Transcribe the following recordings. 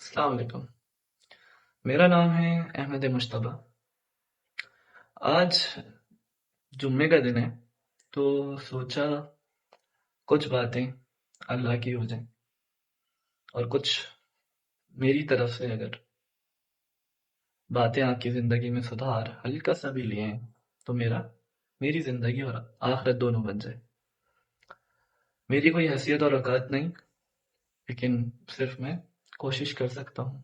अस्सलाम वालेकुम। मेरा नाम है अहमद मुश्तबा। आज जुम्मे का दिन है, तो सोचा कुछ बातें अल्लाह की हो जाएं और कुछ मेरी तरफ से अगर बातें आपकी ज़िंदगी में सुधार हल्का सा भी लिए हैं तो मेरी ज़िंदगी और आखिरत दोनों बन जाए। मेरी कोई हैसियत और औकात नहीं, लेकिन सिर्फ मैं कोशिश कर सकता हूँ।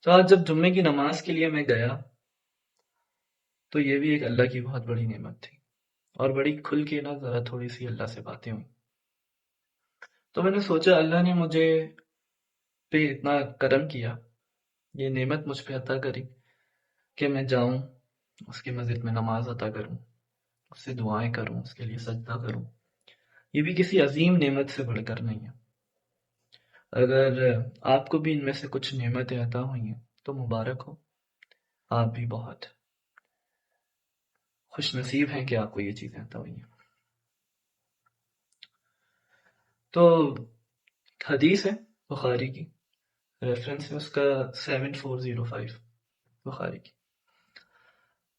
तो आज जब जुम्मे की नमाज के लिए मैं गया, तो ये भी एक अल्लाह की बहुत बड़ी नेमत थी और बड़ी खुल के ना ज़रा थोड़ी सी अल्लाह से बातें हुई। तो मैंने सोचा अल्लाह ने मुझे पे इतना करम किया, ये नेमत मुझ पे अता करी कि मैं जाऊं उसकी मस्जिद में नमाज अता करूं, उससे दुआएं करूं, उसके लिए सजदा करूं। ये भी किसी अजीम नेमत से बढ़कर नहीं है। अगर आपको भी इनमें से कुछ नेमतें अता हुई हैं तो मुबारक हो, आप भी बहुत खुश नसीब हैं कि आपको ये चीज़ें अता हुई हैं। तो हदीस है बुखारी की, रेफरेंस है उसका 7405 बुखारी की।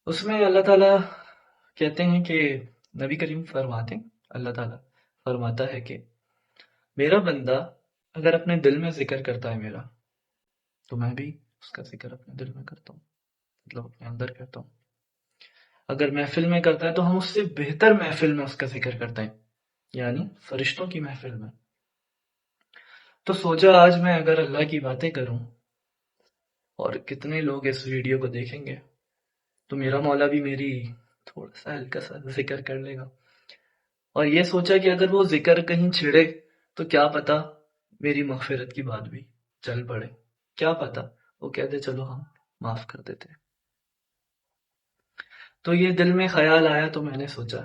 उसमें अल्लाह ताला कहते हैं कि नबी करीम फरमाते हैं, अल्लाह ताला फरमाता है कि मेरा बंदा अगर अपने दिल में जिक्र करता है मेरा, तो मैं भी उसका जिक्र अपने दिल में करता हूँ, मतलब अपने अंदर करता हूँ। अगर महफिल में करता है तो हम उससे बेहतर महफिल में उसका जिक्र करते हैं, यानी फरिश्तों की महफिल में। तो सोचा आज मैं अगर अल्लाह की बातें करूं और कितने लोग इस वीडियो को देखेंगे, तो मेरा मौला भी मेरी थोड़ा सा हल्का सा जिक्र कर लेगा। और ये सोचा कि अगर वो जिक्र कहीं छिड़े तो क्या पता मेरी मगफिरत की बात भी चल पड़े, क्या पता वो कहते चलो हम माफ कर देते। तो ये दिल में ख्याल आया तो मैंने सोचा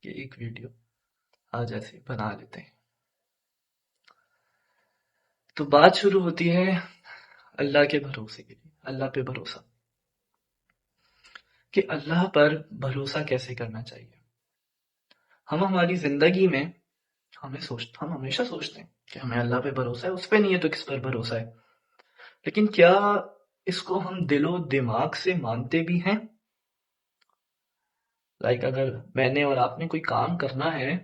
कि एक वीडियो आज ऐसे बना लेते हैं। तो बात शुरू होती है अल्लाह के भरोसे के लिए, अल्लाह पे भरोसा, कि अल्लाह पर भरोसा कैसे करना चाहिए। हम हमारी जिंदगी में हम हमेशा सोचते हैं कि हमें अल्लाह पे भरोसा है, उस पे नहीं है तो किस पर भरोसा है। लेकिन क्या इसको हम दिलो दिमाग से मानते भी हैं? अगर मैंने और आपने कोई काम करना है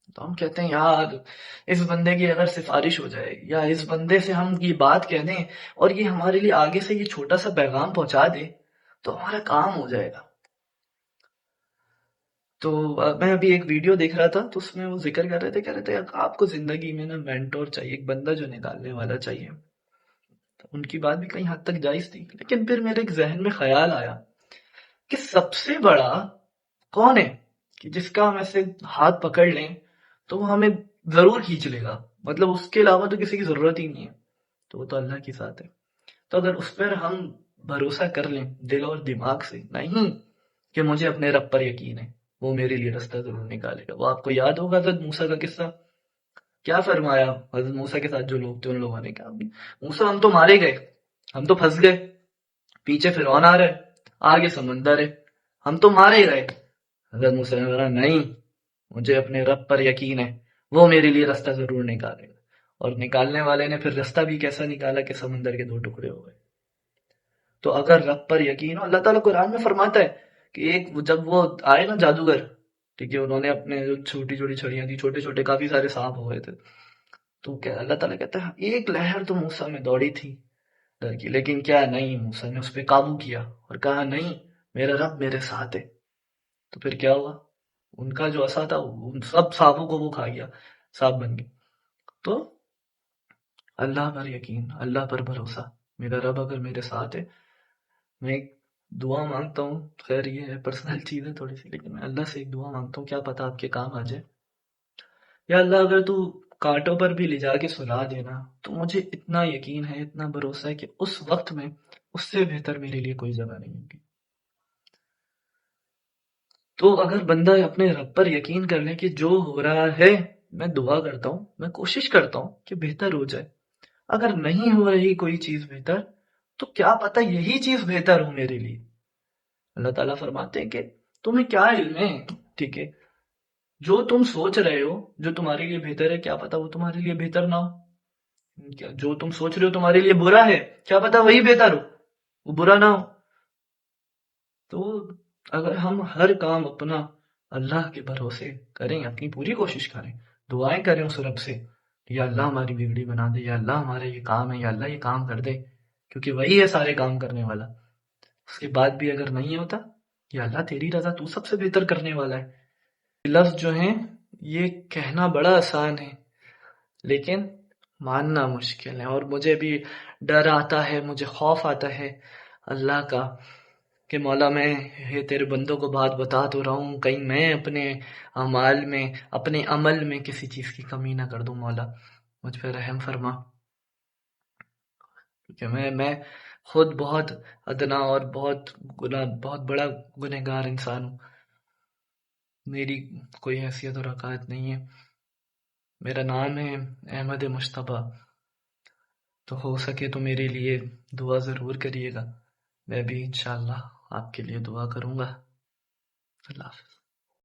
तो हम कहते हैं यार इस बंदे की अगर सिफारिश हो जाए या इस बंदे से हम ये बात कह दें और ये हमारे लिए आगे से ये छोटा सा पैगाम पहुंचा दे तो हमारा काम हो जाएगा। तो मैं अभी एक वीडियो देख रहा था तो उसमें वो जिक्र कह रहे थे आपको जिंदगी में ना मेंटोर चाहिए, एक बंदा जो निकालने वाला चाहिए। तो उनकी बात भी कहीं हद तक जायज थी, लेकिन फिर मेरे एक जहन में ख्याल आया कि सबसे बड़ा कौन है कि जिसका हम ऐसे हाथ पकड़ लें तो वो हमें जरूर खींच लेगा, मतलब उसके अलावा तो किसी की जरूरत ही नहीं है। तो वो तो अल्लाह के साथ है। तो अगर उस पर हम भरोसा कर लें दिल और दिमाग से, नहीं कि मुझे अपने रब पर यकीन है वो मेरे लिए रास्ता जरूर निकालेगा। वो आपको याद होगा हज़रत मूसा का किस्सा, क्या फरमाया हज़रत मूसा के साथ जो लोग थे उन लोगों ने कहा मूसा हम तो मारे गए, हम तो फंस गए, पीछे फिरौन आ रहा है, आगे समंदर है, हम तो मारे गए। हज़रत मूसा ने कहा नहीं, मुझे अपने रब पर यकीन है, वो मेरे लिए रास्ता जरूर निकालेगा। और निकालने वाले ने फिर रास्ता भी कैसा निकाला कि समंदर के दो टुकड़े हो गए। तो अगर रब पर यकीन हो, अल्लाह ताला कुरान में फरमाता है कि जब वो आए ना जादूगर, ठीक है, उन्होंने अपने जो छोटी छोटी छड़ियां थी, छोटे छोटे काफी सारे सांप हो गए थे, तो क्या अल्लाह ताला कहता है एक लहर तो मूसा में दौड़ी थी डर की, लेकिन क्या नहीं, मूसा ने उस पर काबू किया और कहा नहीं, मेरा रब मेरे साथ है। तो फिर क्या हुआ, उनका जो असा था उन सब सांपों को वो खा गया, सांप बन गए। तो अल्लाह पर यकीन, अल्लाह पर भरोसा, मेरा रब अगर मेरे साथ है, मैं एक दुआ मांगता हूँ, खैर ये है पर्सनल चीज़ है थोड़ी सी, लेकिन मैं अल्लाह से एक दुआ मांगता हूँ, क्या पता आपके काम आ जाए। या अल्लाह अगर तू कांटों पर भी ले जाके सुला देना तो मुझे इतना यकीन है, इतना भरोसा है कि उस वक्त में उससे बेहतर मेरे लिए कोई जगह नहीं होगी। तो अगर बंदा अपने रब पर यकीन कर ले कि जो हो रहा है, मैं दुआ करता हूँ, मैं कोशिश करता हूँ कि बेहतर हो जाए। अगर नहीं हो रही कोई चीज बेहतर, तो क्या पता यही चीज बेहतर हो मेरे लिए। अल्लाह ताला फरमाते हैं कि तुम्हें क्या इल्म है, ठीक है, जो तुम सोच रहे हो जो तुम्हारे लिए बेहतर है, क्या पता वो तुम्हारे लिए बेहतर ना हो। جو تم سوچ رہے ہو تمہارے لیے برا ہے، کیا پتا وہی بہتر ہو، وہ برا نہ ہو۔ تو اگر ہم ہر کام اپنا اللہ کے بھروسے کریں، اپنی پوری کوشش کریں، دعائیں کریں اس رب سے، یا اللہ ہماری بگڑی بنا دے، یا اللہ ہمارا یہ کام ہے، یا اللہ یہ کام کر دے، کیونکہ وہی ہے سارے کام کرنے والا۔ اس کے بعد بھی اگر نہیں ہوتا، یا اللہ تیری رضا، تو سب سے بہتر کرنے والا ہے۔ لفظ جو ہیں یہ کہنا بڑا آسان ہے، لیکن ماننا مشکل ہے، اور مجھے بھی ڈر آتا ہے، مجھے خوف آتا ہے اللہ کا، کہ مولا میں یہ تیرے بندوں کو بات بتا تو رہا ہوں، کہیں میں اپنے اعمال میں، اپنے عمل میں کسی چیز کی کمی نہ کر دوں۔ مولا مجھ پہ رحم فرما، کیونکہ میں خود بہت ادنا اور بہت بڑا گنہگار انسان ہوں۔ میری کوئی حیثیت اور حقارت نہیں ہے۔ میرا نام ہے احمد مشتبہ، تو ہو سکے تو میرے لیے دعا ضرور کریے گا، میں بھی انشاءاللہ آپ کے لیے دعا کروں گا۔ اللہ حافظ۔